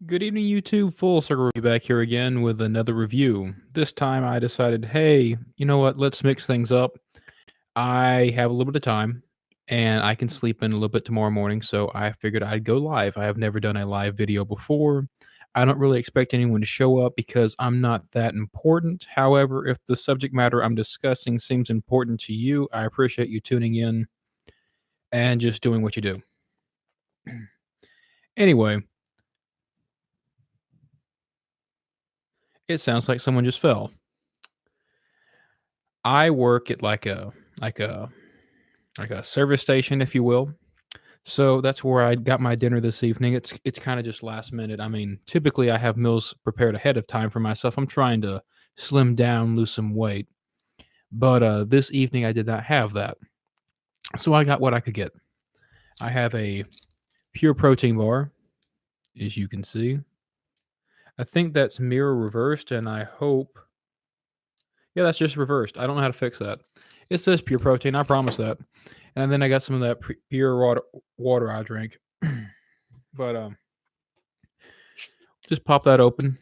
Good evening, YouTube. Full Circle Review back here again with another review. This time I decided, hey, you know what? Let's mix things up. I have a little bit of time and I can sleep in a little bit tomorrow morning, so I figured I'd go live. I have never done a live video before. I don't really expect anyone to show up because I'm not that important. However, if the subject matter I'm discussing seems important to you, I appreciate you tuning in and just doing what you do. Anyway, it sounds like someone just fell. I work at like a like a service station, if you will. So that's where I got my dinner this evening. It's kind of just last minute. I mean, typically I have meals prepared ahead of time for myself. I'm trying to slim down, lose some weight. But this evening I did not have that. So I got what I could get. I have a pure protein bar, as you can see. I think that's mirror reversed, and I hope yeah, that's just reversed. I don't know how to fix that. It says pure protein, I promise that. And then I got some of that pure water I drink. But just pop that open.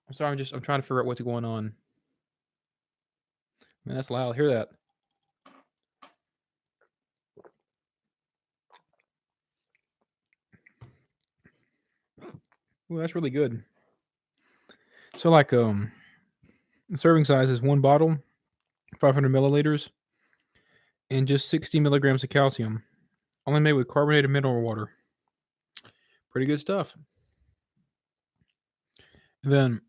I'm sorry, I'm trying to figure out what's going on. Man, that's loud. Hear that? Ooh, that's really good. So like the serving size is one bottle, 500 milliliters, and just 60 milligrams of calcium. Only made with carbonated mineral water. Pretty good stuff. And then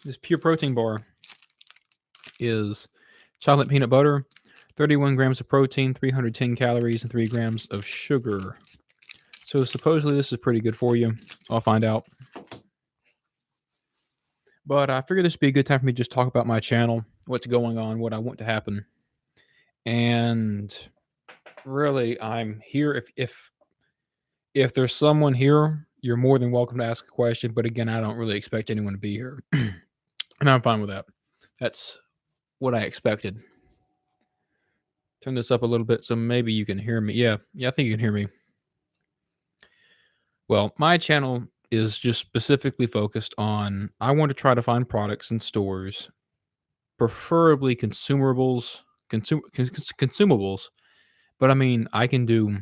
this pure protein bar is chocolate peanut butter, 31 grams of protein, 310 calories, and 3 grams of sugar. So supposedly this is pretty good for you. I'll find out. But I figured this would be a good time for me to just talk about my channel, what's going on, what I want to happen. And really, I'm here. If there's someone here, you're more than welcome to ask a question. But again, I don't really expect anyone to be here. And I'm fine with that. That's what I expected. Turn this up a little bit so maybe you can hear me. Yeah, I think you can hear me. Well, my channel is just specifically focused on I want to try to find products in stores, preferably consumables. But I mean, I can do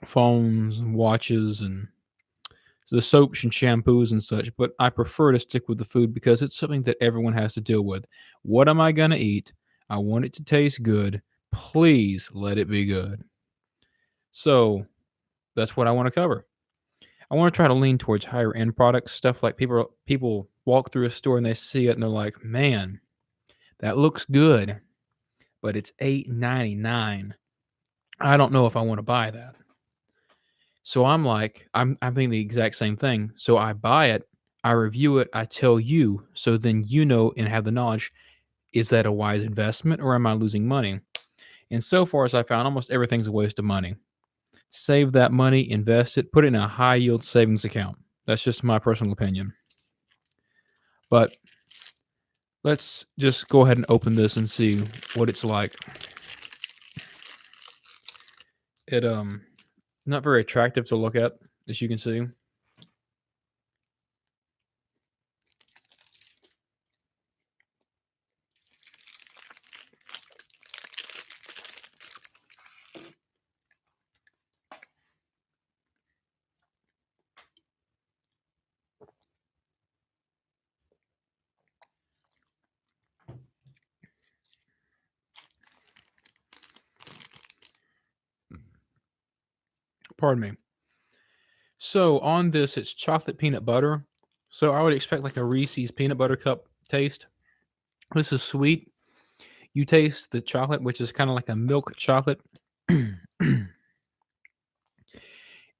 phones, watches, and the soaps and shampoos and such. But I prefer to stick with the food because it's something that everyone has to deal with. What am I gonna eat? I want it to taste good. Please let it be good. So that's what I want to cover. I want to try to lean towards higher end products, stuff like people walk through a store and they see it and they're like, "Man, that looks good, but it's $8.99. I don't know if I want to buy that." So I'm like, I'm thinking the exact same thing. So I buy it, I review it, I tell you, so then you know and have the knowledge, is that a wise investment or am I losing money? And so far as I found, almost everything's a waste of money. Save that money, invest it, put it in a high yield savings account. That's just my personal opinion. But let's just go ahead and open this and see what it's like. It not very attractive to look at, as you can see. Pardon me. So on this, it's chocolate peanut butter. So I would expect like a Reese's peanut butter cup taste. This is sweet. You taste the chocolate, which is kind of like a milk chocolate.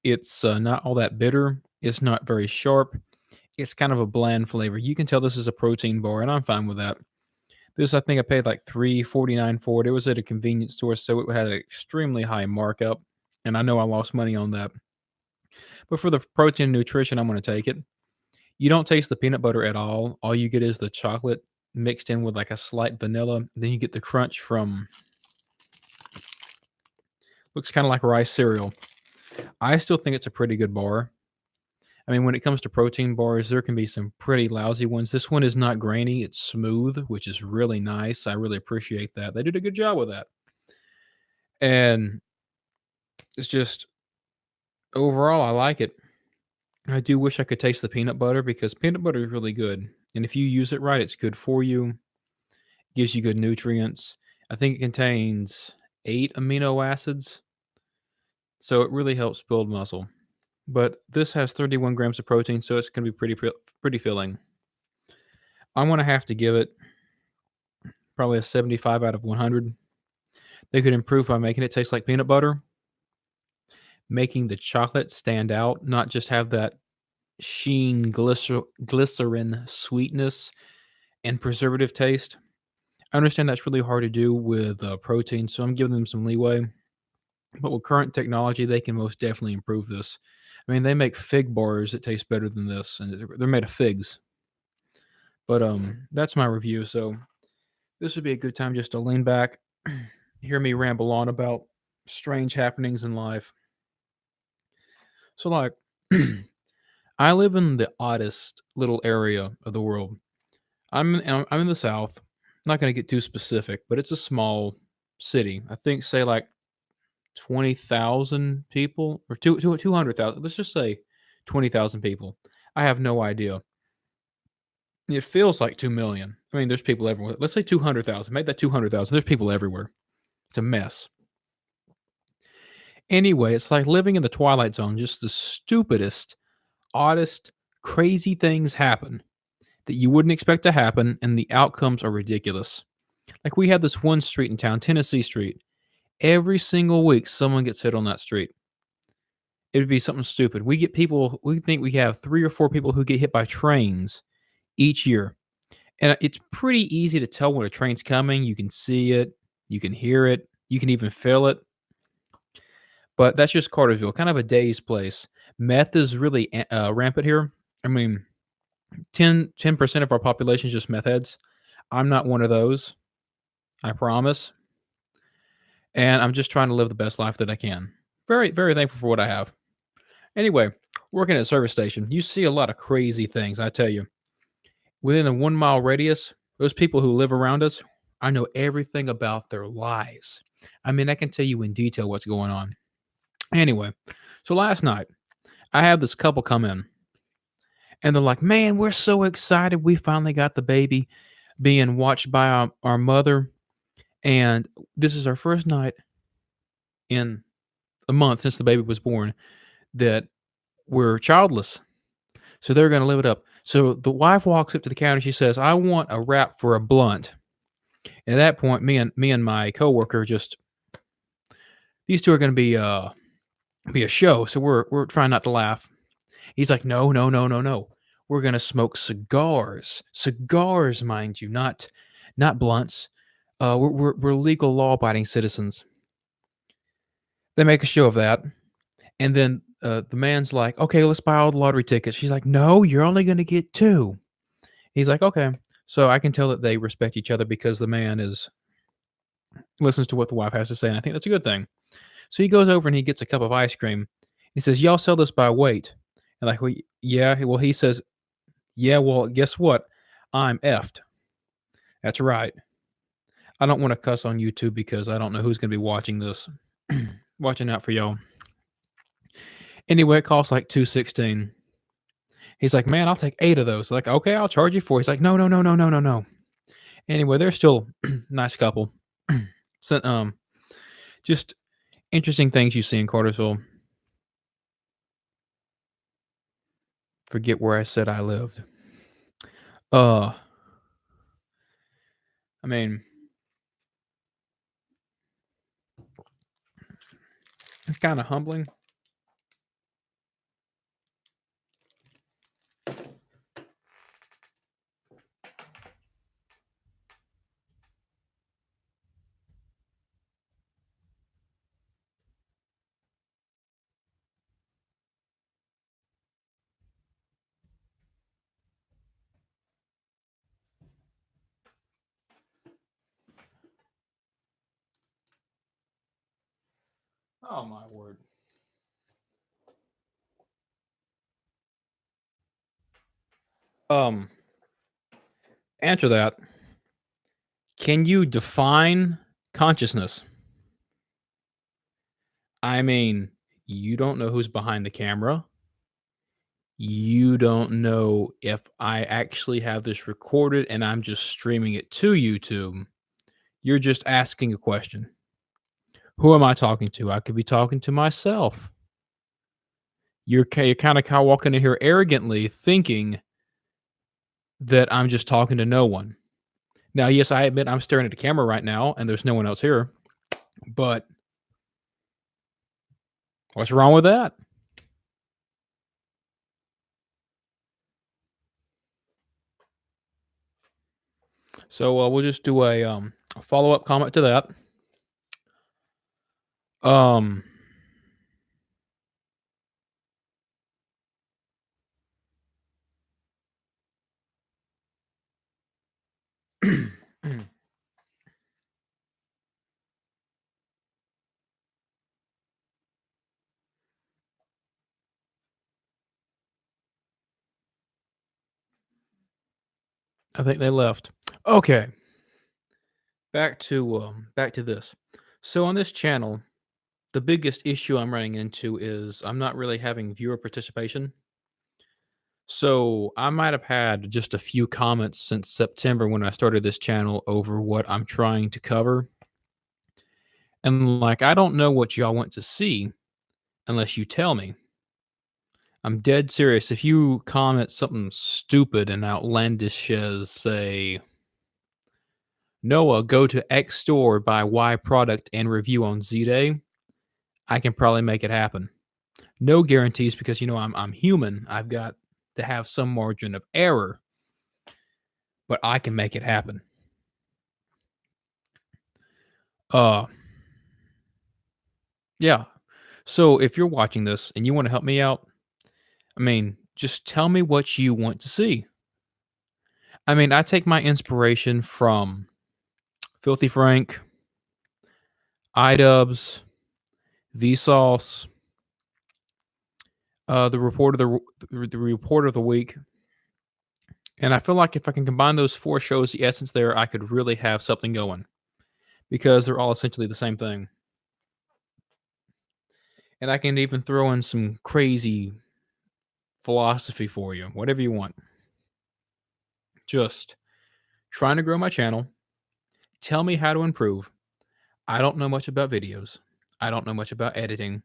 It's not all that bitter. It's not very sharp. It's kind of a bland flavor. You can tell this is a protein bar, and I'm fine with that. This, I think I paid like $3.49 for it. It was at a convenience store, so it had an extremely high markup, and I know I lost money on that. But for the protein and nutrition, I'm going to take it. You don't taste the peanut butter at all. All you get is the chocolate mixed in with like a slight vanilla. Then you get the crunch from looks kind of like rice cereal. I still think it's a pretty good bar. I mean, when it comes to protein bars, there can be some pretty lousy ones. This one is not grainy, it's smooth, which is really nice. I really appreciate that. They did a good job with that. And it's just overall, I like it. I do wish I could taste the peanut butter because peanut butter is really good. And if you use it right, it's good for you, gives you good nutrients. I think it contains 8 amino acids, so it really helps build muscle. But this has 31 grams of protein, so it's going to be pretty filling. I'm going to have to give it probably a 75 out of 100. They could improve by making it taste like peanut butter, making the chocolate stand out, not just have that sheen, glycerin sweetness and preservative taste. I understand that's really hard to do with protein, so I'm giving them some leeway. But with current technology, they can most definitely improve this. I mean, they make fig bars that taste better than this, and they're made of figs. But that's my review. So this would be a good time just to lean back, hear me ramble on about strange happenings in life. So, like, I live in the oddest little area of the world. I'm in the South. Not going to get too specific, but it's a small city. I think, say, like 20,000 people or 200,000. Let's just say 20,000 people. I have no idea. It feels like 2 million. I mean, there's people everywhere. Let's say 200,000. Make that 200,000. There's people everywhere. It's a mess. Anyway, it's like living in the twilight zone. Just the stupidest, oddest, crazy things happen that you wouldn't expect to happen, and the outcomes are ridiculous. Like we have this one street in town, Tennessee Street. Every single week, someone gets hit on that street. It would be something stupid. We get people. We think we have 3 or 4 people who get hit by trains each year, and it's pretty easy to tell when a train's coming. You can see it, you can hear it, you can even feel it. But that's just Cartersville, kind of a day's place. Meth is really rampant here. I mean, 10% of our population is just meth heads. I'm not one of those, I promise. And I'm just trying to live the best life that I can. Very, very thankful for what I have. Anyway, working at a service station, you see a lot of crazy things, I tell you. Within a 1 mile radius, those people who live around us, I know everything about their lives. I mean, I can tell you in detail what's going on. Anyway, so last night, I had this couple come in and they're like, man, we're so excited. We finally got the baby being watched by our mother. And this is our first night in a month since the baby was born that we're childless. So they're going to live it up. So the wife walks up to the counter. She says, I want a wrap for a blunt. And at that point, me and my coworker just, these two are going to be a show. So we're trying not to laugh. He's like, no, no, no, no, no. We're gonna smoke cigars. Cigars, mind you, not blunts. We're legal, law-abiding citizens. They make a show of that, and then the man's like, "Okay, let's buy all the lottery tickets." She's like, "No, you're only gonna get two." He's like, "Okay." So I can tell that they respect each other because the man is listens to what the wife has to say, and I think that's a good thing. So he goes over and he gets a cup of ice cream. He says, "Y'all sell this by weight?" And like, well, yeah. Well, he says, "Yeah, well, guess what? I'm effed." That's right. I don't wanna cuss on YouTube because I don't know who's gonna be watching this. Watching out for y'all. Anyway, it costs like 216. He's like, "Man, I'll take 8 of those." Like, "Okay, I'll charge you 4." He's like, "No, no, no, no, no, no, no." Anyway, they're still nice couple. So, just interesting things you see in Cartersville. Forget where I said I lived. Uh, I mean, it's kinda humbling. Oh my word. Um, Answer that. Can you define consciousness? I mean, you don't know who's behind the camera. You don't know if I actually have this recorded and I'm just streaming it to YouTube. You're just asking a question. Who am I talking to? I could be talking to myself. You're kind of walking in here arrogantly thinking that I'm just talking to no one. Now, yes, I admit I'm staring at the camera right now and there's no one else here, but what's wrong with that? So we'll just do a follow up comment to that. Um, I think they left. Okay, back to this. So on this channel, the biggest issue I'm running into is I'm not really having viewer participation. So I might have had just a few comments since September when I started this channel over what I'm trying to cover. And like, I don't know what y'all want to see unless you tell me. I'm dead serious. If you comment something stupid and outlandish as, say, Noah, go to X store, buy Y product, and review on Z Day, I can probably make it happen. No guarantees because I'm human. I've got to have some margin of error, but I can make it happen. Uh yeah. So if you're watching this and you want to help me out, I mean, just tell me what you want to see. I mean, I take my inspiration from Filthy Frank, iDubbbz, Vsauce, the report of the report of the week, and I feel like if I can combine those four shows, the essence there, I could really have something going because they're all essentially the same thing. And I can even throw in some crazy philosophy for you, whatever you want. Just trying to grow my channel. Tell me how to improve. I don't know much about videos. I don't know much about editing,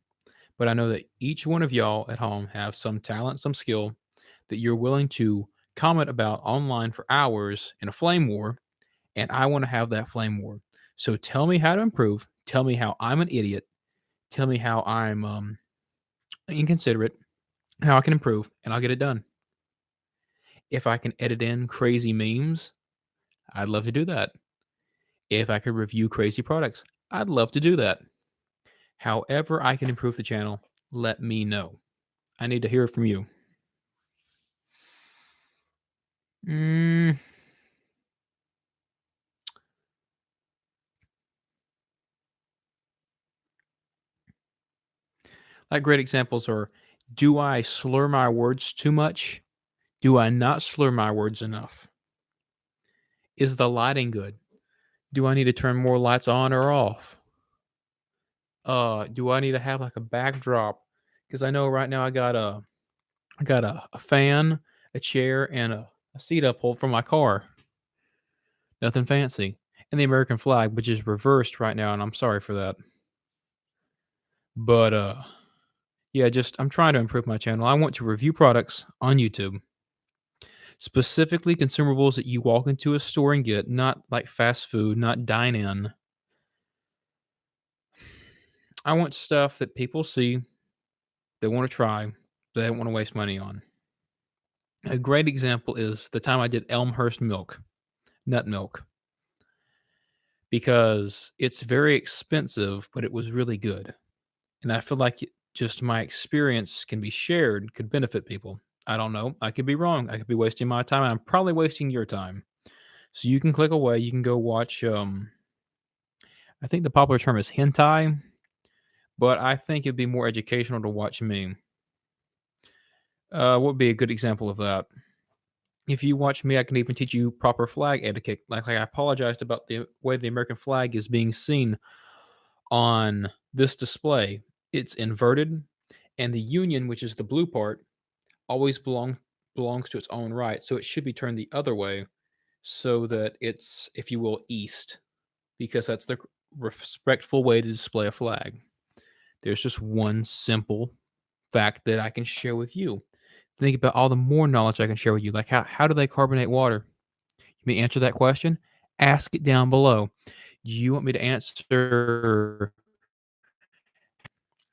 but I know that each one of y'all at home have some talent, some skill that you're willing to comment about online for hours in a flame war, and I want to have that flame war. So tell me how to improve. Tell me how I'm an idiot. Tell me how I'm inconsiderate, how I can improve, and I'll get it done. If I can edit in crazy memes, I'd love to do that. If I could review crazy products, I'd love to do that. However, I can improve the channel, let me know. I need to hear from you. Mm, like great examples are, do I slur my words too much? Do I not slur my words enough? Is the lighting good? Do I need to turn more lights on or off? Do I need to have like a backdrop? Because I know right now I got a fan, a chair, and a seat uphold from my car. Nothing fancy. And the American flag, which is reversed right now, and I'm sorry for that. But yeah, just I'm trying to improve my channel. I want to review products on YouTube, specifically consumables that you walk into a store and get, not like fast food, not dine in. I want stuff that people see, they want to try, they don't want to waste money on. A great example is the time I did Elmhurst milk, nut milk, because it's very expensive, but it was really good. And I feel like just my experience can be shared, could benefit people. I don't know. I could be wrong. I could be wasting my time. And I'm probably wasting your time. So you can click away. You can go watch. I think the popular term is hentai, but I think it'd be more educational to watch me. What would be a good example of that? If you watch me, I can even teach you proper flag etiquette. Like I apologized about the way the American flag is being seen on this display. It's inverted, and the Union, which is the blue part, always belongs to its own right. So it should be turned the other way so that it's, if you will, east, because that's the respectful way to display a flag. There's just one simple fact that I can share with you. Think about all the more knowledge I can share with you. Like how do they carbonate water? You may answer that question. Ask it down below. Do you want me to answer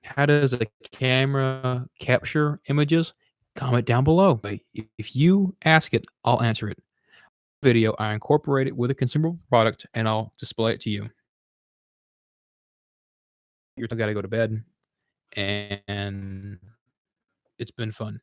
how does a camera capture images? Comment down below. If you ask it, I'll answer it. Video, I incorporate it with a consumable product and I'll display it to you. You're got to go to bed, and it's been fun.